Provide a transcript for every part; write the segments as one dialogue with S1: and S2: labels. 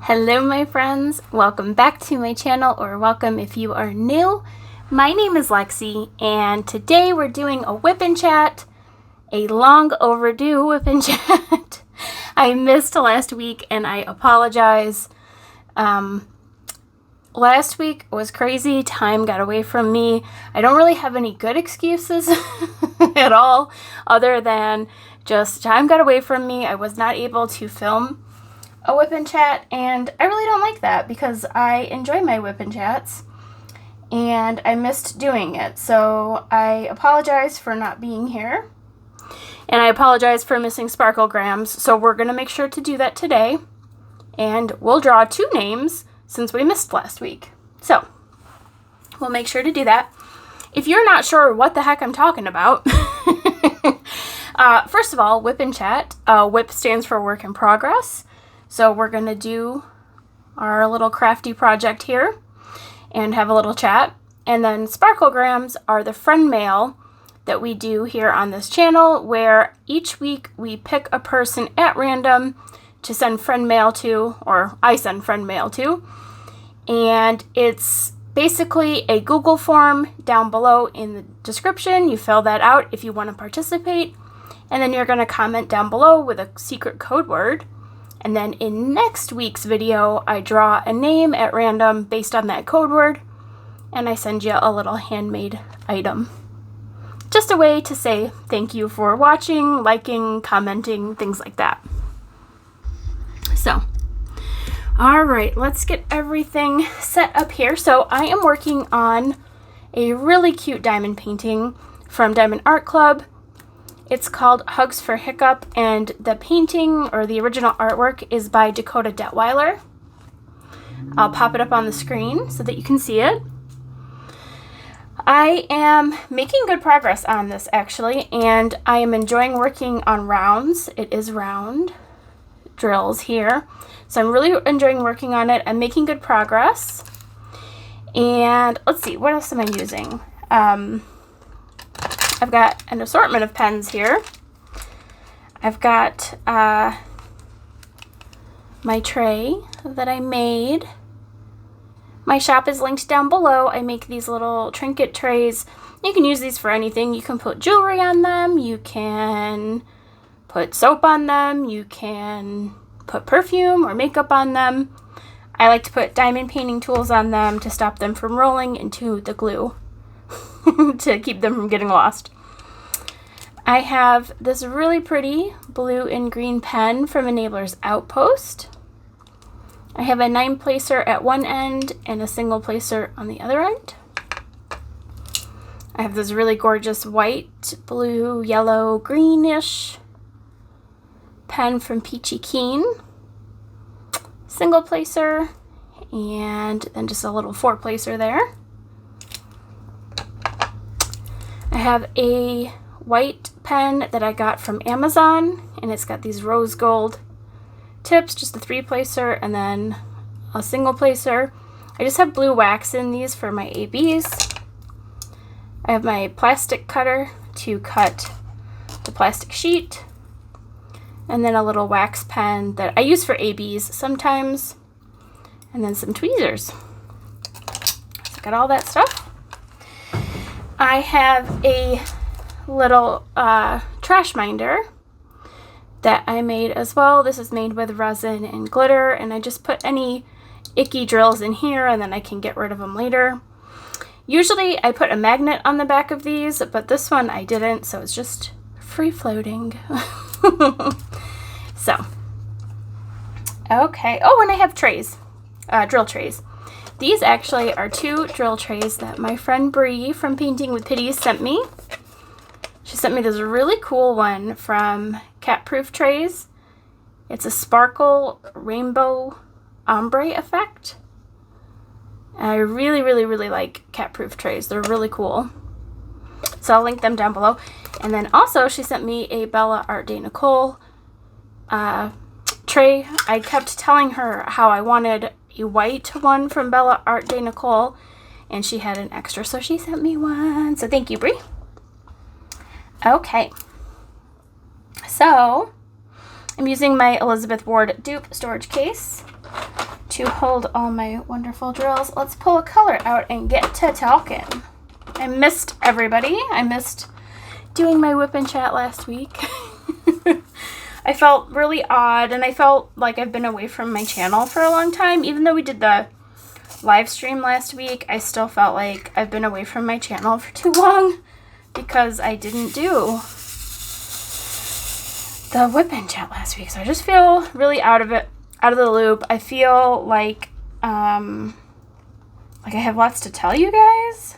S1: Hello my friends, welcome back to my channel, or welcome if you are new. My name is Lexi and today we're doing a WIP and Chat, a long overdue WIP and Chat. I missed last week and I apologize. Last week was crazy, time got away from me. I don't really have any good excuses at all other than just time got away from me. I was not able to film a WIP and Chat, and I really don't like that because I enjoy my WIP and Chats and I missed doing it. So I apologize for not being here and I apologize for missing sparklegrams. So we're going to make sure to do that today, and we'll draw 2 names since we missed last week. So we'll make sure to do that. If you're not sure what the heck I'm talking about, first of all, WIP and Chat, WIP stands for work in progress. So we're going to do our little crafty project here and have a little chat. And then sparklegrams are the friend mail that we do here on this channel, where each week we pick a person at random to send friend mail to, or I send friend mail to. And it's basically a Google form down below in the description. You fill that out if you want to participate. And then you're going to comment down below with a secret code word. And then in next week's video, I draw a name at random based on that code word, and I send you a little handmade item. Just a way to say thank you for watching, liking, commenting, things like that. So, all right, let's get everything set up here. So I am working on a really cute diamond painting from Diamond Art Club. It's called Hugs for Hiccup, and the painting, or the original artwork, is by Dakota Daetwiler. I'll pop it up on the screen so that you can see it. I am making good progress on this, actually, and I am enjoying working on rounds. It is round drills here, so I'm really enjoying working on it. I'm making good progress. And let's see, what else am I using? I've got an assortment of pens here. I've got my tray that I made. My shop is linked down below. I make these little trinket trays. You can use these for anything. You can put jewelry on them. You can put soap on them. You can put perfume or makeup on them. I like to put diamond painting tools on them to stop them from rolling into the glue. To keep them from getting lost. I have this really pretty blue and green pen from Enabler's Outpost. I have a 9-placer at one end and a single placer on the other end. I have this really gorgeous white, blue, yellow, greenish pen from Peachy Keen. Single placer, and then just a little 4-placer there. I have a white pen that I got from Amazon, and it's got these rose gold tips, just a 3-placer and then a single placer. I just have blue wax in these for my ABs. I have my plastic cutter to cut the plastic sheet, and then a little wax pen that I use for ABs sometimes, and then some tweezers. So I got all that stuff. I have a little trash minder that I made as well. This is made with resin and glitter, and I just put any icky drills in here and then I can get rid of them later. Usually I put a magnet on the back of these, but this one I didn't, so it's just free floating. So, okay. Oh, and I have trays, drill trays. These actually are 2 drill trays that my friend Bree from Painting with Pitties sent me. She sent me this really cool one from Cat Proof Trays. It's a sparkle rainbow ombre effect. And I really, really, really like Cat Proof Trays. They're really cool. So I'll link them down below. And then also she sent me a Bella Art de Nicole tray. I kept telling her how I wanted a white one from Bella Art de Nicole, and she had an extra, so she sent me one. So thank you, Brie. Okay. So I'm using my Elizabeth Ward dupe storage case. to hold all my wonderful drills, let's pull a color out and get to talking. I missed everybody. I missed doing my WIP and Chat last week. I felt really odd, and I felt like I've been away from my channel for a long time. Even though we did the live stream last week, I still felt like I've been away from my channel for too long because I didn't do the WIP and Chat last week. So I just feel really out of the loop. I feel like I have lots to tell you guys,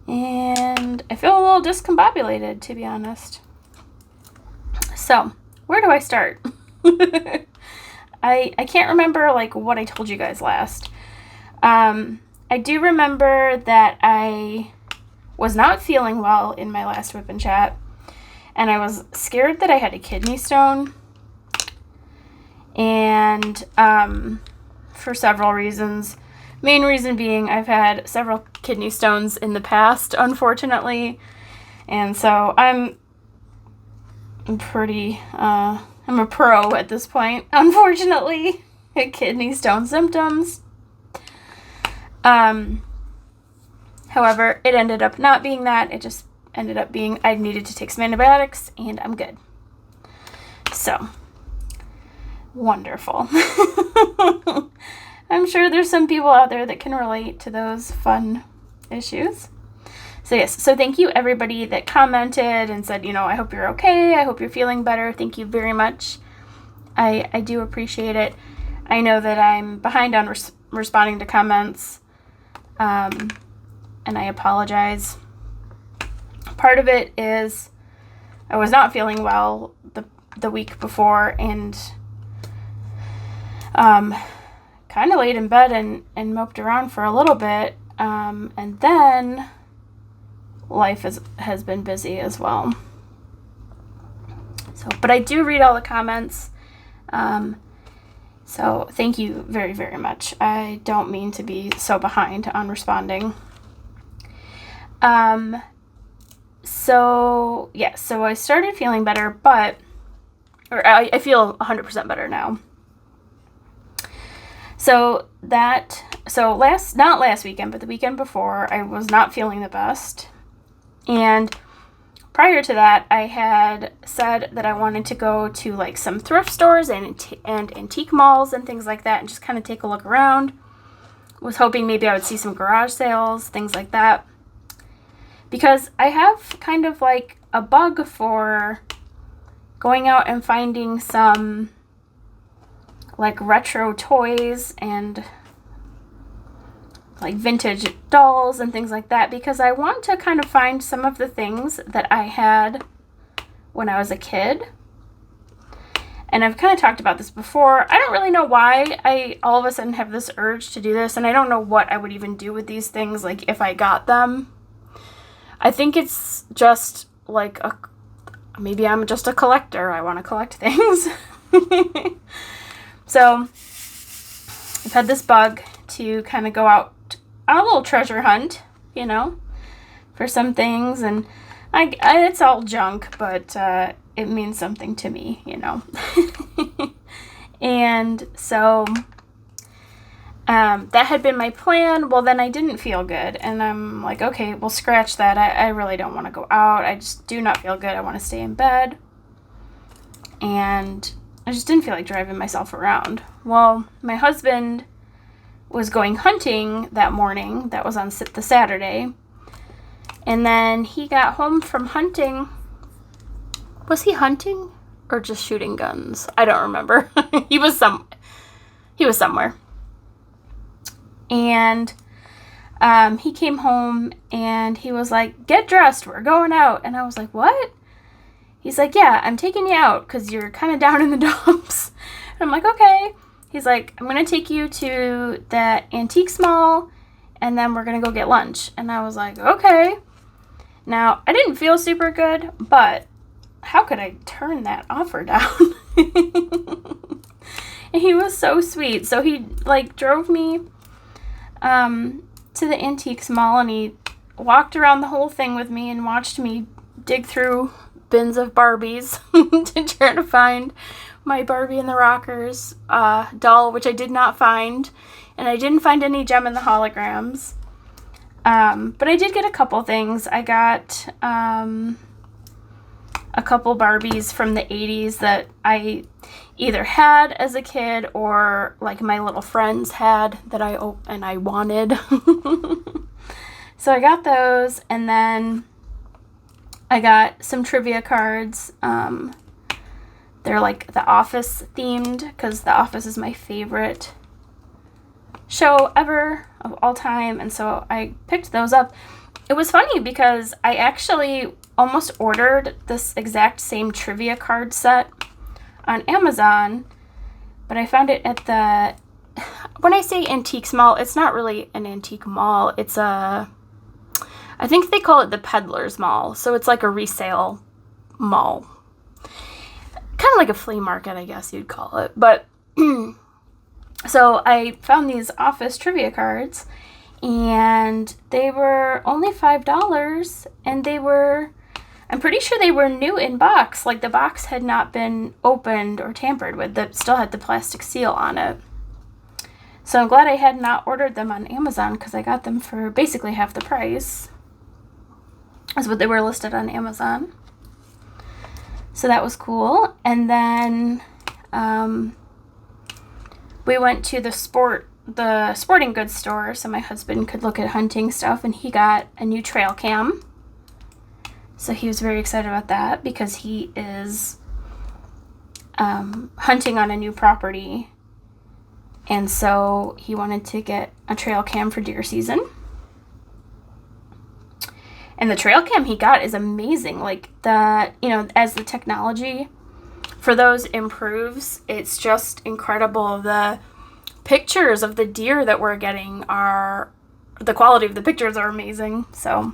S1: and I feel a little discombobulated, to be honest. So, where do I start? I can't remember like what I told you guys last. I do remember that I was not feeling well in my last WIP and Chat, and I was scared that I had a kidney stone, and for several reasons. Main reason being I've had several kidney stones in the past, unfortunately, and so I'm a pro at this point, unfortunately, at kidney stone symptoms. However, it ended up not being that. It just ended up being I needed to take some antibiotics, and I'm good. So, wonderful. I'm sure there's some people out there that can relate to those fun issues. So yes, so thank you everybody that commented and said, I hope you're okay. I hope you're feeling better. Thank you very much. I do appreciate it. I know that I'm behind on responding to comments, and I apologize. Part of it is I was not feeling well the week before, and kind of laid in bed and moped around for a little bit, and then life has been busy as well. So, but I do read all the comments, so thank you very, very much. I don't mean to be so behind on responding. So I started feeling better, I feel 100% better now. Not last weekend, but the weekend before, I was not feeling the best. And prior to that, I had said that I wanted to go to like some thrift stores and antique malls and things like that and just kind of take a look around. Was hoping maybe I would see some garage sales, things like that. Because I have kind of like a bug for going out and finding some like retro toys and like vintage dolls and things like that, because I want to kind of find some of the things that I had when I was a kid. And I've kind of talked about this before. I don't really know why I all of a sudden have this urge to do this, and I don't know what I would even do with these things, like if I got them. I think it's just like maybe I'm just a collector. I want to collect things. So I've had this bug to kind of go out on a little treasure hunt, for some things, and it's all junk, but it means something to me, And so that had been my plan. Well, then I didn't feel good, and I'm like, okay, well, scratch that. I really don't want to go out. I just do not feel good. I want to stay in bed, and I just didn't feel like driving myself around. Well, my husband was going hunting that morning. That was on the Saturday. And then he got home from hunting. Was he hunting or just shooting guns? I don't remember. He was somewhere. And he came home and he was like, "Get dressed, we're going out." And I was like, "What?" He's like, "Yeah, I'm taking you out because you're kind of down in the dumps." And I'm like, "Okay." He's like, "I'm going to take you to that antique mall, and then we're going to go get lunch." And I was like, "Okay." Now, I didn't feel super good, but how could I turn that offer down? And he was so sweet. So he, drove me to the antiques mall, and he walked around the whole thing with me and watched me dig through bins of Barbies to try to find my Barbie and the Rockers doll, which I did not find. And I didn't find any Gem and the Holograms. But I did get a couple things. I got a couple Barbies from the 80s that I either had as a kid or like my little friends had that I wanted. So I got those, and then I got some trivia cards. They're like The Office themed, because The Office is my favorite show ever of all time, and so I picked those up. It was funny because I actually almost ordered this exact same trivia card set on Amazon, but I found it at the, when I say antiques mall, it's not really an antique mall. It's I think they call it the Peddler's Mall. So it's like a resale mall. Kind of like a flea market, I guess you'd call it. But so I found these Office trivia cards, and they were only $5, and they were, I'm pretty sure they were new in box. Like the box had not been opened or tampered with. That still had the plastic seal on it. So I'm glad I had not ordered them on Amazon, because I got them for basically half the price. That's what they were listed on Amazon. So that was cool. And then we went to the sporting goods store so my husband could look at hunting stuff, and he got a new trail cam. So he was very excited about that because he is hunting on a new property, and so he wanted to get a trail cam for deer season. And the trail cam he got is amazing. Like as the technology for those improves, it's just incredible. The pictures of the deer that we're getting the quality of the pictures are amazing. So,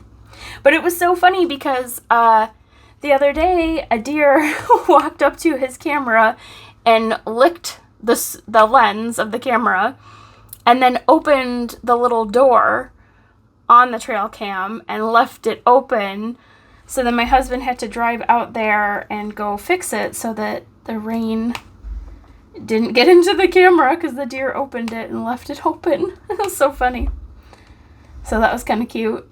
S1: but it was so funny because the other day a deer walked up to his camera and licked the lens of the camera, and then opened the little door on the trail cam and left it open. So then my husband had to drive out there and go fix it so that the rain didn't get into the camera, because the deer opened it and left it open. It was so funny. So that was kind of cute.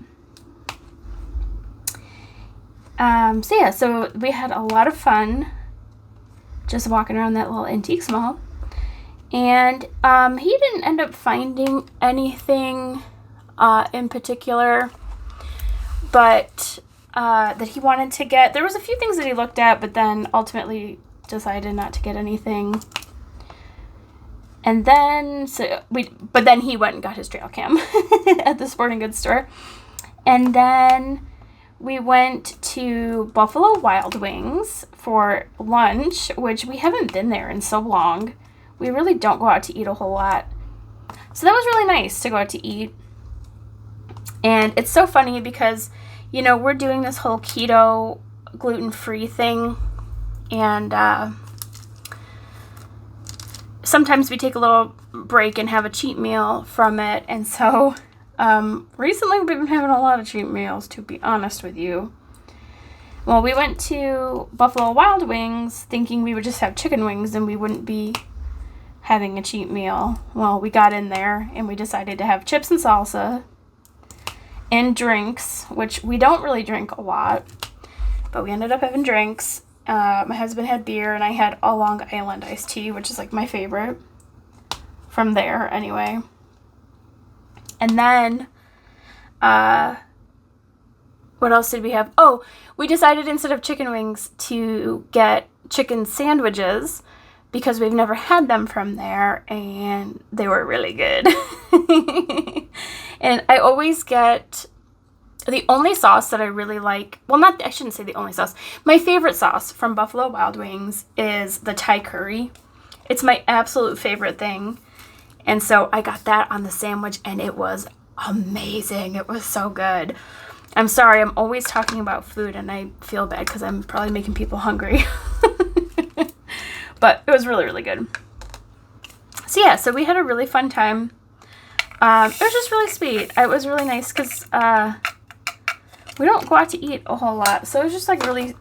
S1: So we had a lot of fun just walking around that little antiques mall. And he didn't end up finding anything in particular, but that he wanted to get. There was a few things that he looked at, but then ultimately decided not to get anything. And then but then he went and got his trail cam at the sporting goods store. And then we went to Buffalo Wild Wings for lunch, which we haven't been there in so long. We really don't go out to eat a whole lot. So that was really nice to go out to eat. And it's so funny because, we're doing this whole keto, gluten-free thing. And sometimes we take a little break and have a cheat meal from it. And so recently we've been having a lot of cheat meals, to be honest with you. Well, we went to Buffalo Wild Wings thinking we would just have chicken wings and we wouldn't be having a cheat meal. Well, we got in there and we decided to have chips and salsa and drinks, which we don't really drink a lot, but we ended up having drinks. My husband had beer, and I had a Long Island iced tea, which is like my favorite from there anyway. And then, what else did we have? Oh, we decided instead of chicken wings to get chicken sandwiches because we've never had them from there, and they were really good. And I always get the only sauce that I really like. Well, I shouldn't say the only sauce. My favorite sauce from Buffalo Wild Wings is the Thai curry. It's my absolute favorite thing. And so I got that on the sandwich, and it was amazing. It was so good. I'm sorry, I'm always talking about food, and I feel bad because I'm probably making people hungry. But it was really, really good. So we had a really fun time. It was just really sweet. It was really nice because we don't go out to eat a whole lot. So it was just like really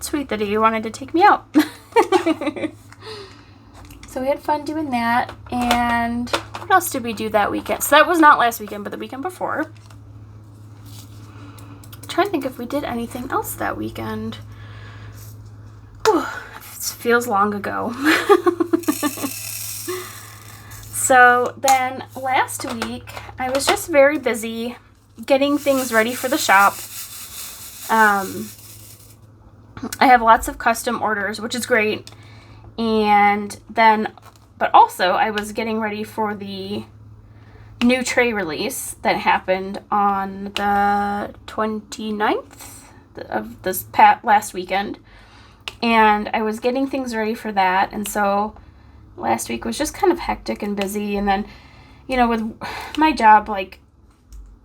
S1: sweet that he wanted to take me out. So we had fun doing that. And what else did we do that weekend? So that was not last weekend, but the weekend before. I'm trying to think if we did anything else that weekend. Whew, it feels long ago. So then last week, I was just very busy getting things ready for the shop. I have lots of custom orders, which is great. And then, but also I was getting ready for the new tray release that happened on the 29th of this last weekend. And I was getting things ready for that. And so last week was just kind of hectic and busy. And then, you know, with my job, like,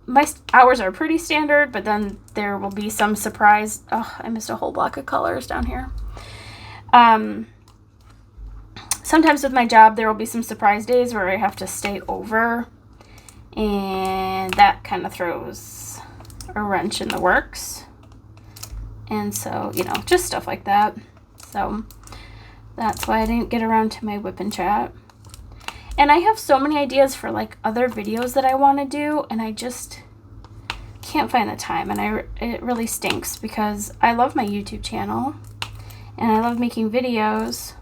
S1: my hours are pretty standard, but then there will be some surprise. Oh, I missed a whole block of colors down here. Sometimes with my job, there will be some surprise days where I have to stay over, and that kind of throws a wrench in the works. And so, you know, just stuff like that. So that's why I didn't get around to my WIP and Chat. And I have so many ideas for, like, other videos that I want to do, and I just can't find the time. And it really stinks because I love my YouTube channel, and I love making videos.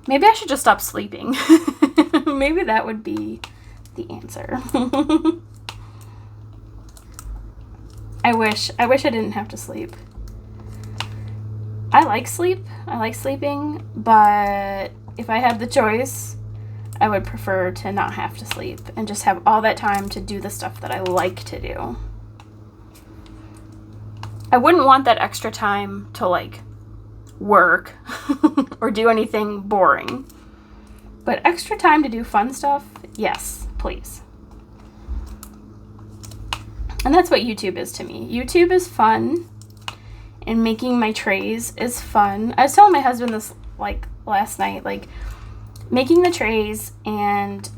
S1: Maybe I should just stop sleeping. Maybe that would be the answer. I wish I didn't have to sleep. I like sleep. I like sleeping, but if I had the choice, I would prefer to not have to sleep and just have all that time to do the stuff that I like to do. I wouldn't want that extra time to, like, work or do anything boring. But extra time to do fun stuff, yes, please. And that's what YouTube is to me. YouTube is fun, and making my trays is fun. I was telling my husband this, like, last night, like, making the trays and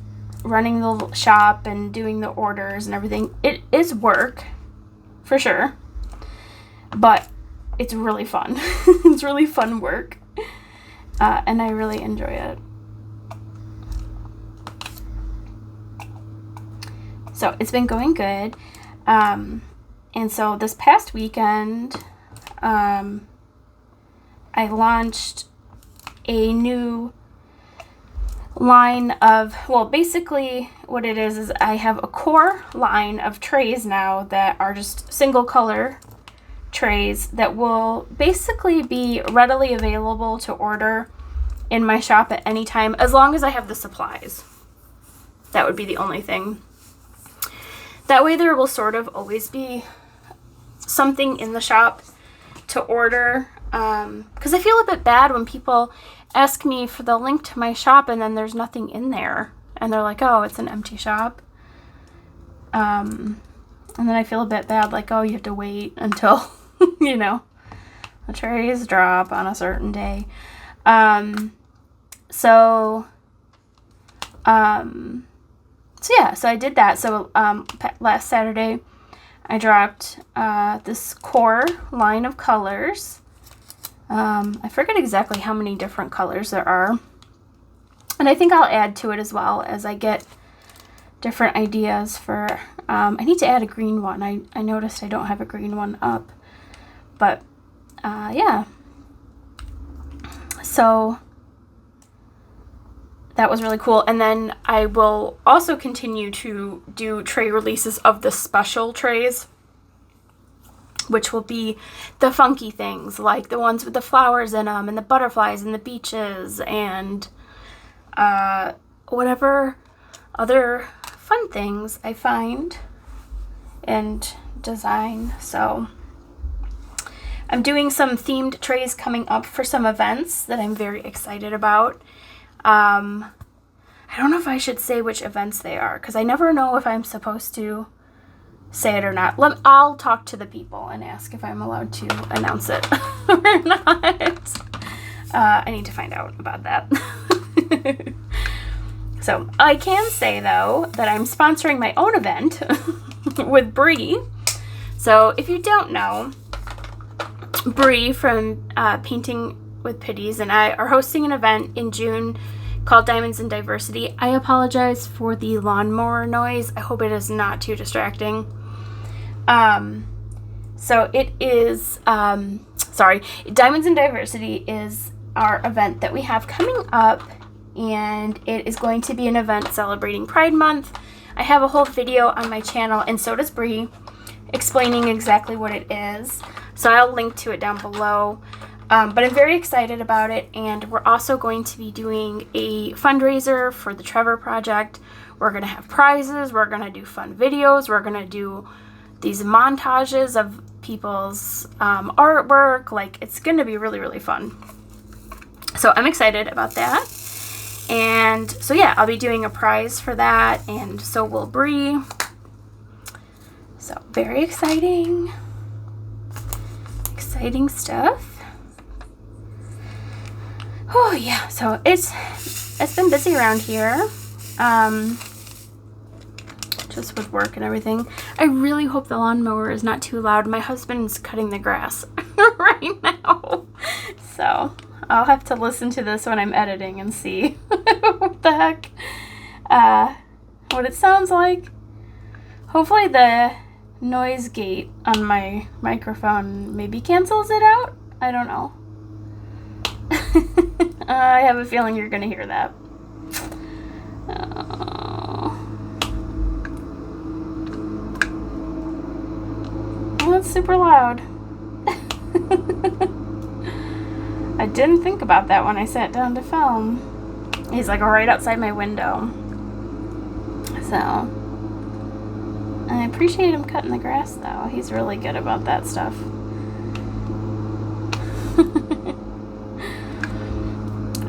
S1: running the shop and doing the orders and everything, it is work, for sure, but it's really fun. It's really fun work, and I really enjoy it. So it's been going good, and so this past weekend, I launched a new line of, well, basically what it is I have a core line of trays now that are just single color trays that will basically be readily available to order in my shop at any time, as long as I have the supplies. That would be the only thing. That way there will sort of always be something in the shop to order, because I feel a bit bad when people ask me for the link to my shop and then there's nothing in there, and they're like, oh, it's an empty shop. And then I feel a bit bad, like, oh, you have to wait until you know, the trays drop on a certain day. So yeah, so I did that. So last Saturday I dropped this core line of colors. I forget exactly how many different colors there are, and I think I'll add to it as well as I get different ideas for, I need to add a green one. I noticed I don't have a green one up, but yeah, so that was really cool. And then I will also continue to do tray releases of the special trays, which will be the funky things, like the ones with the flowers in them and the butterflies and the beaches and whatever other fun things I find and design. So I'm doing some themed trays coming up for some events that I'm very excited about. I don't know if I should say which events they are, because I never know if I'm supposed to say it or not. I'll talk to the people and ask if I'm allowed to announce it or not. I need to find out about that. So I can say, though, that I'm sponsoring my own event with Bree. So if you don't know, Bree from Painting with Pitties and I are hosting an event in June called Diamonds and Diversity. I apologize for the lawnmower noise. I hope it is not too distracting. So it is, Diamonds and Diversity is our event that we have coming up, and it is going to be an event celebrating Pride Month. I have a whole video on my channel, and so does Bree, explaining exactly what it is. So I'll link to it down below. But I'm very excited about it, and we're also going to be doing a fundraiser for the Trevor Project. We're going to have prizes, we're going to do fun videos, we're going to do these montages of people's artwork. Like, it's going to be really, really fun. So I'm excited about that. And so yeah, I'll be doing a prize for that, and so will Bree. So very exciting. Exciting stuff. Oh yeah, so it's been busy around here, just with work and everything. I really hope the lawnmower is not too loud. My husband's cutting the grass right now, so I'll have to listen to this when I'm editing and see what the heck, what it sounds like. Hopefully the noise gate on my microphone maybe cancels it out. I don't know. I have a feeling you're going to hear that. Oh, it's super loud. I didn't think about that when I sat down to film. He's like right outside my window. So, I appreciate him cutting the grass though. He's really good about that stuff.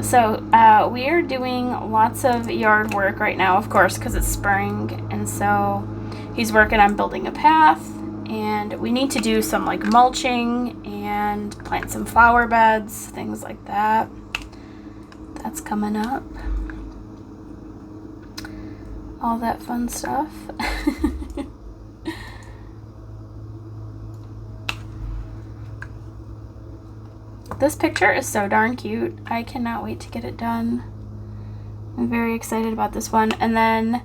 S1: So we are doing lots of yard work right now, of course, because it's spring, and so he's working on building a path, and we need to do some like mulching and plant some flower beds, things like that. That's coming up. All that fun stuff. This picture is so darn cute. I cannot wait to get it done. I'm very excited about this one. And then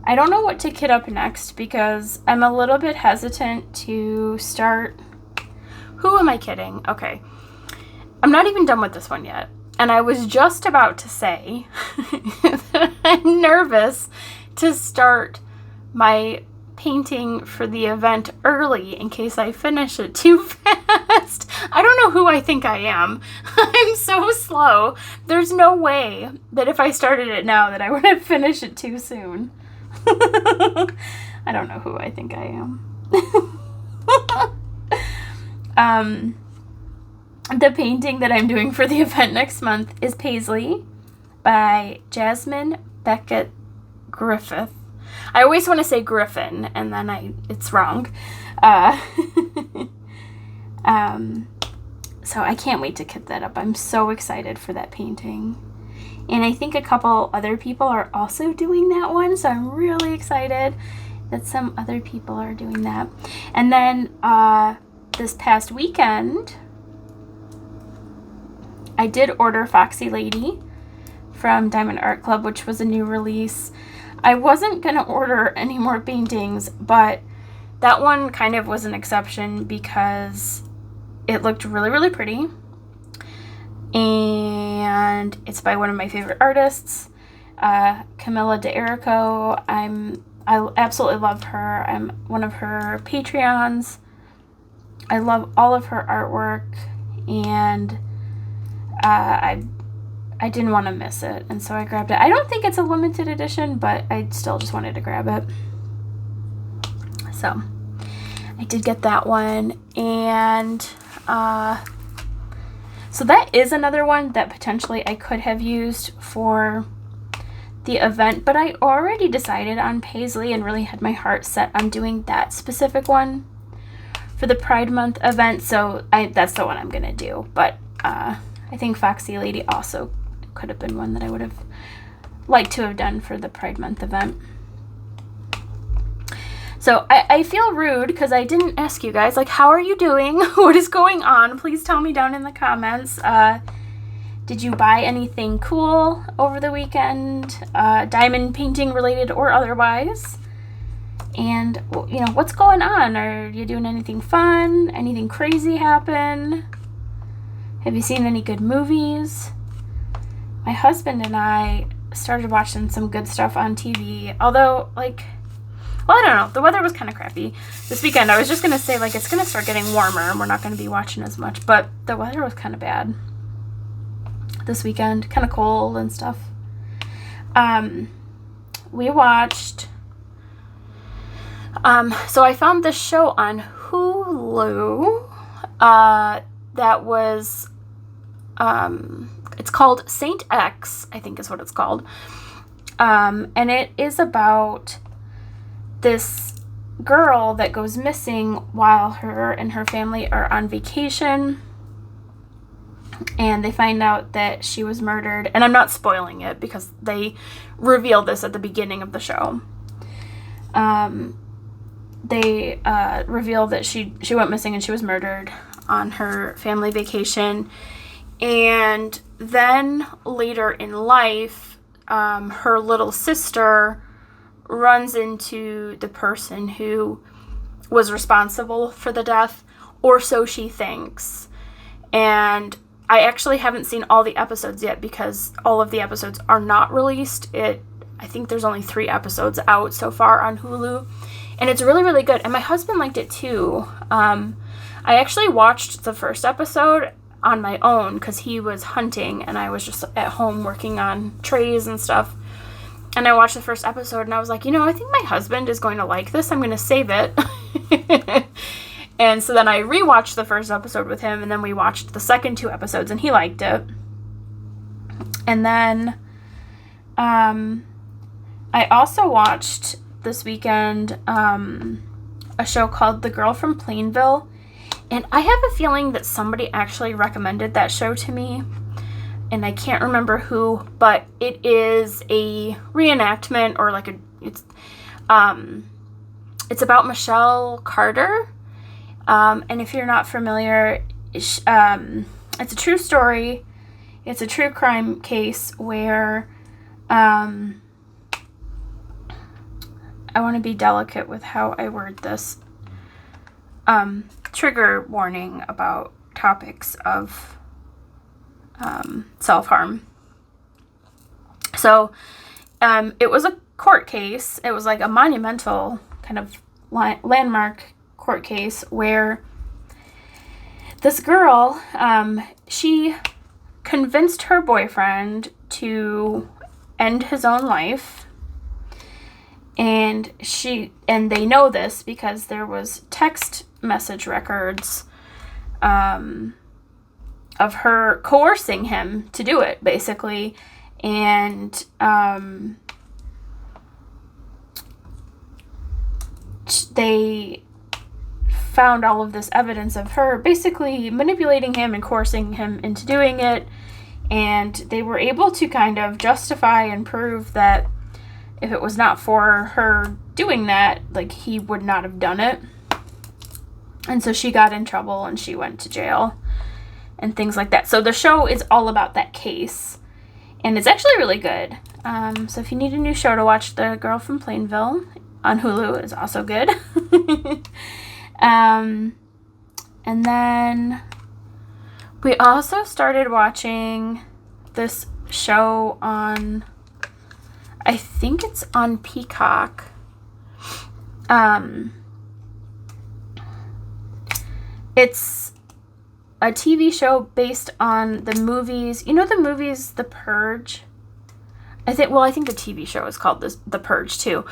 S1: I don't know what to kit up next because I'm a little bit hesitant to start. Who am I kidding? Okay. I'm not even done with this one yet. And I was just about to say that I'm nervous to start my painting for the event early in case I finish it too fast. I don't know who I think I am. I'm so slow. There's no way that if I started it now that I would have finished it too soon. I don't know who I think I am. The painting that I'm doing for the event next month is Paisley by Jasmine Beckett Griffith. I always want to say Griffin, and then it's wrong. So I can't wait to kit that up. I'm so excited for that painting. And I think a couple other people are also doing that one, so I'm really excited that some other people are doing that. And then this past weekend, I did order Foxy Lady from Diamond Art Club, which was a new release. I wasn't going to order any more paintings, but that one kind of was an exception because it looked really, really pretty. And it's by one of my favorite artists, Camilla D'Erico. I absolutely love her. I'm one of her Patreons. I love all of her artwork, and I didn't want to miss it, and so I grabbed it. I don't think it's a limited edition, but I still just wanted to grab it. So I did get that one, and so that is another one that potentially I could have used for the event, but I already decided on Paisley and really had my heart set on doing that specific one for the Pride Month event, so that's the one I'm going to do. But I think Foxy Lady also could have been one that I would have liked to have done for the Pride Month event. So I feel rude because I didn't ask you guys, like, how are you doing? What is going on? Please tell me down in the comments. Did you buy anything cool over the weekend? Diamond painting related or otherwise? And, you know, what's going on? Are you doing anything fun? Anything crazy happen? Have you seen any good movies? My husband and I started watching some good stuff on TV, although, like, well, I don't know. The weather was kind of crappy this weekend. I was just going to say, like, it's going to start getting warmer and we're not going to be watching as much, but the weather was kind of bad this weekend, kind of cold and stuff. We watched, so I found this show on Hulu, that was, it's called Saint X, I think is what it's called, and it is about this girl that goes missing while her and her family are on vacation, and they find out that she was murdered. And I'm not spoiling it because they reveal this at the beginning of the show. They reveal that she went missing and she was murdered on her family vacation. And then later in life, her little sister runs into the person who was responsible for the death, or so she thinks. And I actually haven't seen all the episodes yet because all of the episodes are not released. I think there's only 3 episodes out so far on Hulu, and it's really, really good. And my husband liked it too. I actually watched the first episode on my own because he was hunting and I was just at home working on trays and stuff. And I watched the first episode and I was like, you know, I think my husband is going to like this. I'm going to save it. And so then I rewatched the first episode with him, and then we watched the second 2 episodes and he liked it. And then I also watched this weekend a show called The Girl from Plainville. And I have a feeling that somebody actually recommended that show to me. And I can't remember who, but it is a reenactment, or like it's about Michelle Carter. And if you're not familiar, it's a true story. It's a true crime case where, I want to be delicate with how I word this. Trigger warning about topics of self-harm. So, it was a court case. It was like a monumental kind of landmark court case where this girl, she convinced her boyfriend to end his own life. And they know this because there was text message records, of her coercing him to do it, basically. And they found all of this evidence of her basically manipulating him and coercing him into doing it. And they were able to kind of justify and prove that if it was not for her doing that, like, he would not have done it. And so she got in trouble and she went to jail and things like that. So the show is all about that case, and it's actually really good. So if you need a new show to watch, The Girl from Plainville on Hulu is also good. And then we also started watching this show on, I think it's on Peacock. It's a TV show based on the movies. You know the movies The Purge? I think the TV show is called The Purge too.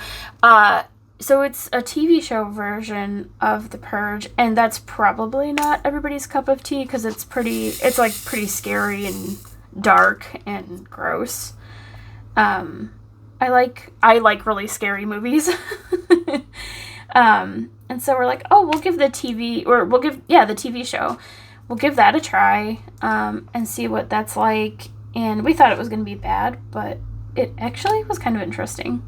S1: So it's a TV show version of The Purge, and that's probably not everybody's cup of tea because it's pretty scary and dark and gross. I like really scary movies. And so we're like, oh, we'll give the TV show, we'll give that a try, and see what that's like. And we thought it was going to be bad, but it actually was kind of interesting.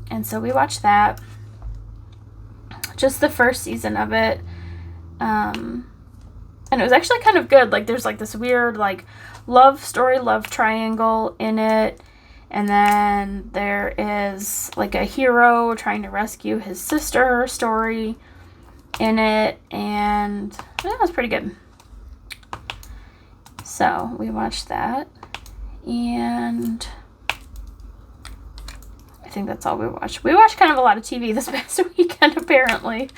S1: And so we watched that. just the first season of it. And it was actually kind of good. Like, there's like this weird like love story, love triangle in it. And then there is like a hero trying to rescue his sister story in it. And that was pretty good. So we watched that. And I think that's all we watched. We watched kind of a lot of TV this past weekend, apparently.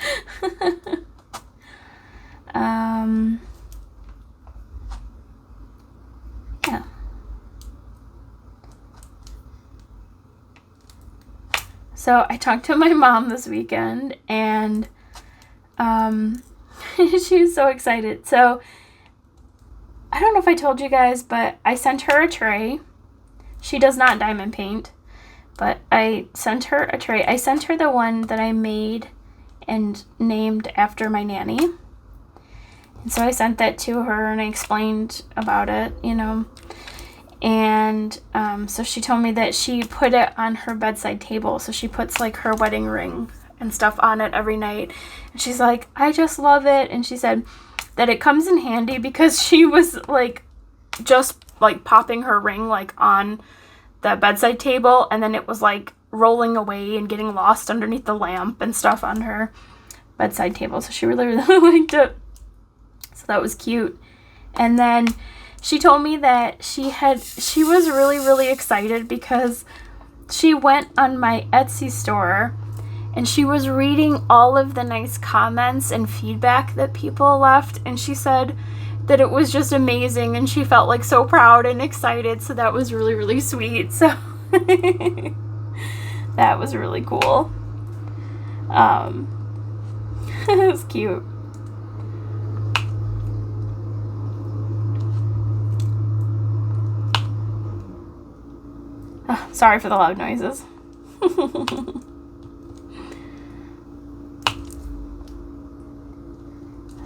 S1: Yeah. So I talked to my mom this weekend, and she was so excited. So I don't know if I told you guys, but I sent her a tray. She does not diamond paint, but I sent her a tray. I sent her the one that I made and named after my nanny. And so I sent that to her, and I explained about it, you know. And so she told me that she put it on her bedside table. So she puts like her wedding ring and stuff on it every night. And she's like, I just love it. And she said that it comes in handy because she was like just like popping her ring like on the bedside table, and then it was like rolling away and getting lost underneath the lamp and stuff on her bedside table. So she really, really liked it. So that was cute. And then she told me that she was really, really excited because she went on my Etsy store and she was reading all of the nice comments and feedback that people left, and she said that it was just amazing, and she felt like so proud and excited. So that was really, really sweet. So that was really cool. It was cute. Oh, sorry for the loud noises.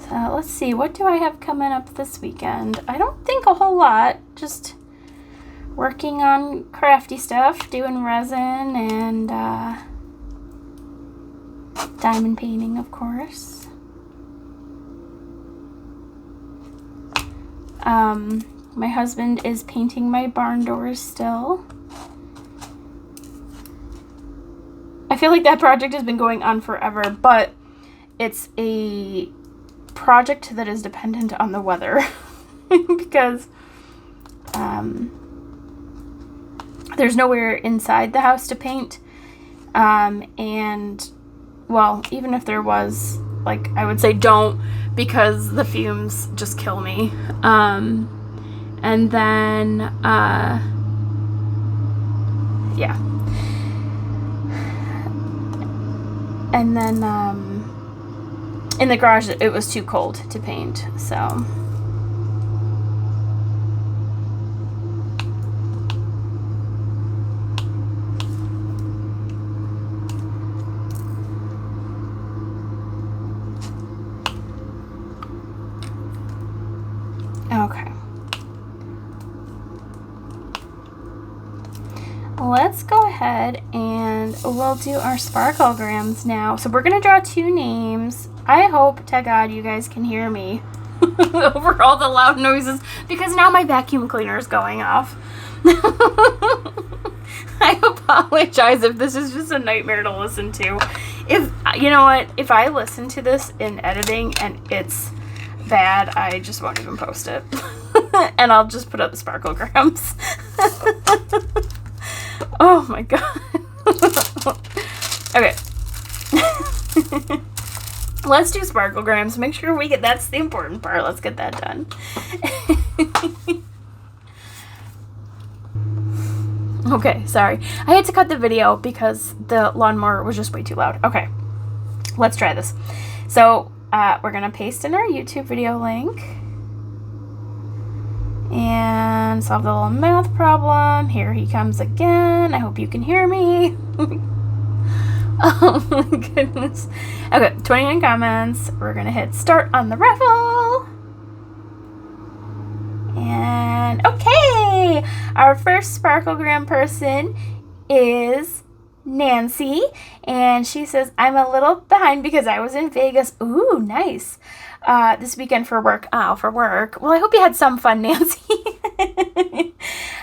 S1: So let's see, what do I have coming up this weekend? I don't think a whole lot. Just working on crafty stuff, doing resin and diamond painting, of course. My husband is painting my barn doors still. I feel like that project has been going on forever, but it's a project that is dependent on the weather because there's nowhere inside the house to paint, and well, even if there was, like, I would say don't, because the fumes just kill me. And then yeah. And then, in the garage, it was too cold to paint, so. Okay. Let's go ahead and we'll do our sparklegrams now. So we're going to draw 2 names. I hope to God you guys can hear me over all the loud noises, because now my vacuum cleaner is going off. I apologize if this is just a nightmare to listen to. If, you know what, if I listen to this in editing and it's bad, I just won't even post it. And I'll just put up the sparklegrams. Oh my god. Okay. Let's do sparklegrams. Make sure we get, that's the important part. Let's get that done. Okay, sorry. I had to cut the video because the lawnmower was just way too loud. Okay, let's try this. So, we're going to paste in our YouTube video link. And solve the little math problem. Here he comes again. I hope you can hear me. Oh my goodness. Okay, 29 comments. We're going to hit start on the raffle. And okay, our first sparklegram person is Nancy, and she says, I'm a little behind because I was in Vegas. Ooh, nice. This weekend for work. Oh, for work. Well, I hope you had some fun, Nancy.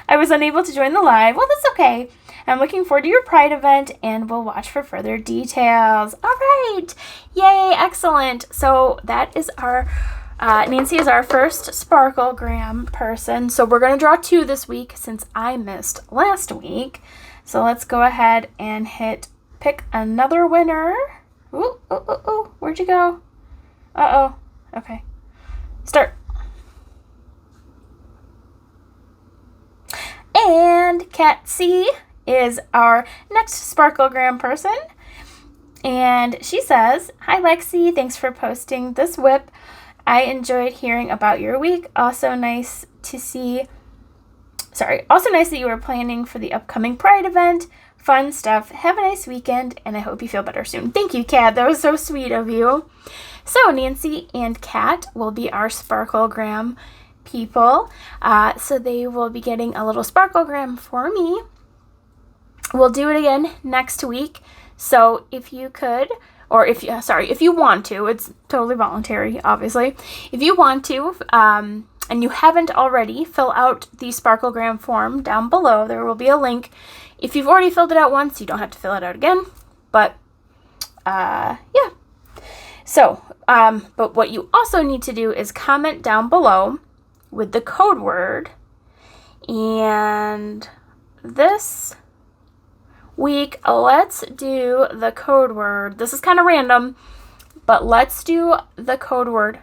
S1: I was unable to join the live. Well, that's okay. I'm looking forward to your Pride event, and we'll watch for further details. All right. Yay, excellent. So that is our, Nancy is our first Sparklegram person. So we're going to draw 2 this week since I missed last week. So let's go ahead and pick another winner. Ooh, ooh, ooh, ooh. Where'd you go? Uh-oh. Okay. Start. And Cat C is our next Sparklegram person. And she says, hi, Lexi. Thanks for posting this WIP. I enjoyed hearing about your week. Also nice that you were planning for the upcoming Pride event. Fun stuff. Have a nice weekend, and I hope you feel better soon. Thank you, Kat. That was so sweet of you. So Nancy and Kat will be our Sparklegram people. So they will be getting a little Sparklegram for me. We'll do it again next week. So if you could, or if you want to, it's totally voluntary, obviously. If you want to, and you haven't already, fill out the Sparklegram form down below. There will be a link. If you've already filled it out once, you don't have to fill it out again. But, yeah. So, but what you also need to do is comment down below with the code word. And this week, let's do the code word. This is kind of random, but let's do the code word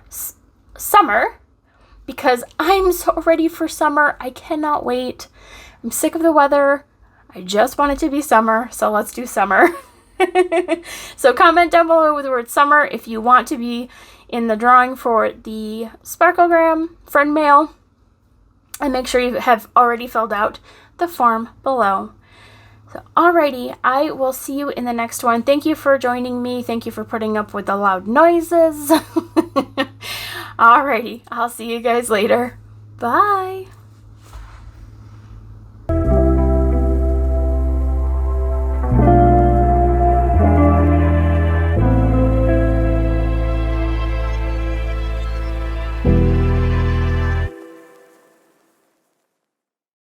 S1: summer, because I'm so ready for summer. I cannot wait. I'm sick of the weather. I just want it to be summer, so let's do summer. So comment down below with the word summer if you want to be in the drawing for the Sparklegram friend mail, and make sure you have already filled out the form below. So, alrighty, I will see you in the next one. Thank you for joining me. Thank you for putting up with the loud noises. Alrighty, I'll see you guys later. Bye.